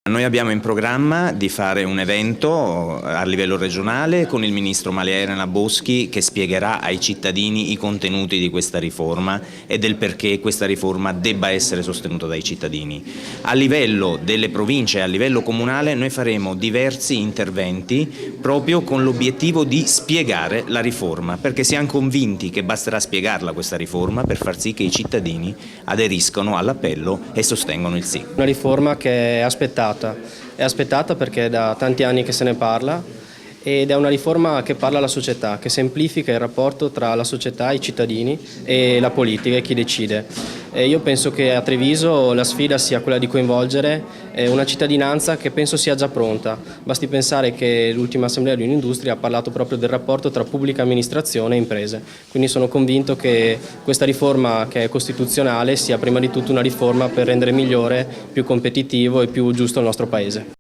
Noi abbiamo in programma di fare un evento a livello regionale con il ministro Maria Elena Boschi che spiegherà ai cittadini i contenuti di questa riforma e del perché questa riforma debba essere sostenuta dai cittadini. A livello delle province e a livello comunale noi faremo diversi interventi proprio con l'obiettivo di spiegare la riforma, perché siamo convinti che basterà spiegarla questa riforma per far sì che i cittadini aderiscono all'appello e sostengano il sì. Una riforma che è aspettata perché è da tanti anni che se ne parla ed è una riforma che parla alla società, che semplifica il rapporto tra la società, i cittadini e la politica e chi decide. E io penso che a Treviso la sfida sia quella di coinvolgere una cittadinanza che penso sia già pronta. Basti pensare che l'ultima assemblea di Unindustria ha parlato proprio del rapporto tra pubblica amministrazione e imprese. Quindi sono convinto che questa riforma che è costituzionale sia prima di tutto una riforma per rendere migliore, più competitivo e più giusto il nostro Paese.